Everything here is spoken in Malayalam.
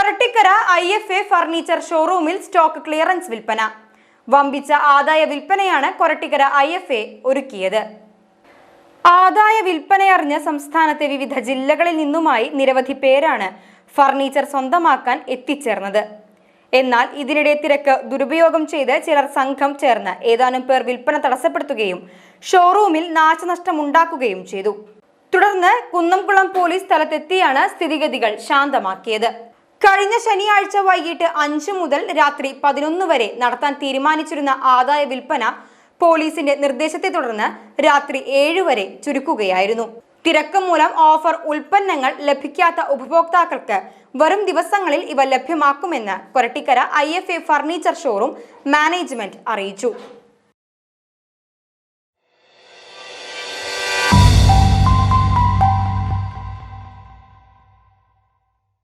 കൊരട്ടിക്കര IFA ഫർണിച്ചർ ഷോറൂമിൽ സ്റ്റോക്ക് ക്ലിയറൻസ് വിൽപ്പന. വമ്പിച്ച ആദായ വിൽപ്പനയാണ് കൊരട്ടിക്കര IFA ഒരുക്കിയത്. ആദായ വിൽപ്പനയറിഞ്ഞ് സംസ്ഥാനത്തെ വിവിധ ജില്ലകളിൽ നിന്നുമായി നിരവധി പേരാണ് ഫർണിച്ചർ സ്വന്തമാക്കാൻ എത്തിച്ചേർന്നത്. എന്നാൽ ഇതിനിടെ തിരക്ക് ദുരുപയോഗം ചെയ്ത് ചിലർ സംഘം ചേർന്ന് ഏതാനും പേർ വിൽപ്പന തടസ്സപ്പെടുത്തുകയും ഷോറൂമിൽ നാശനഷ്ടമുണ്ടാക്കുകയും ചെയ്തു. തുടർന്ന് കുന്നംകുളം പോലീസ് സ്ഥലത്തെത്തിയാണ് സ്ഥിതിഗതികൾ ശാന്തമാക്കിയത്. കഴിഞ്ഞ ശനിയാഴ്ച വൈകിട്ട് 5 മുതൽ രാത്രി 11 വരെ നടത്താൻ തീരുമാനിച്ചിരുന്ന ആദായ വിൽപ്പന പോലീസിന്റെ നിർദ്ദേശത്തെ തുടർന്ന് രാത്രി 7 വരെ ചുരുക്കുകയായിരുന്നു. തിരക്ക് മൂലം ഓഫർ ഉൽപ്പന്നങ്ങൾ ലഭിക്കാത്ത ഉപഭോക്താക്കൾക്ക് വരും ദിവസങ്ങളിൽ ഇവ ലഭ്യമാക്കുമെന്ന് Korattikkara IFA furniture showroom management അറിയിച്ചു.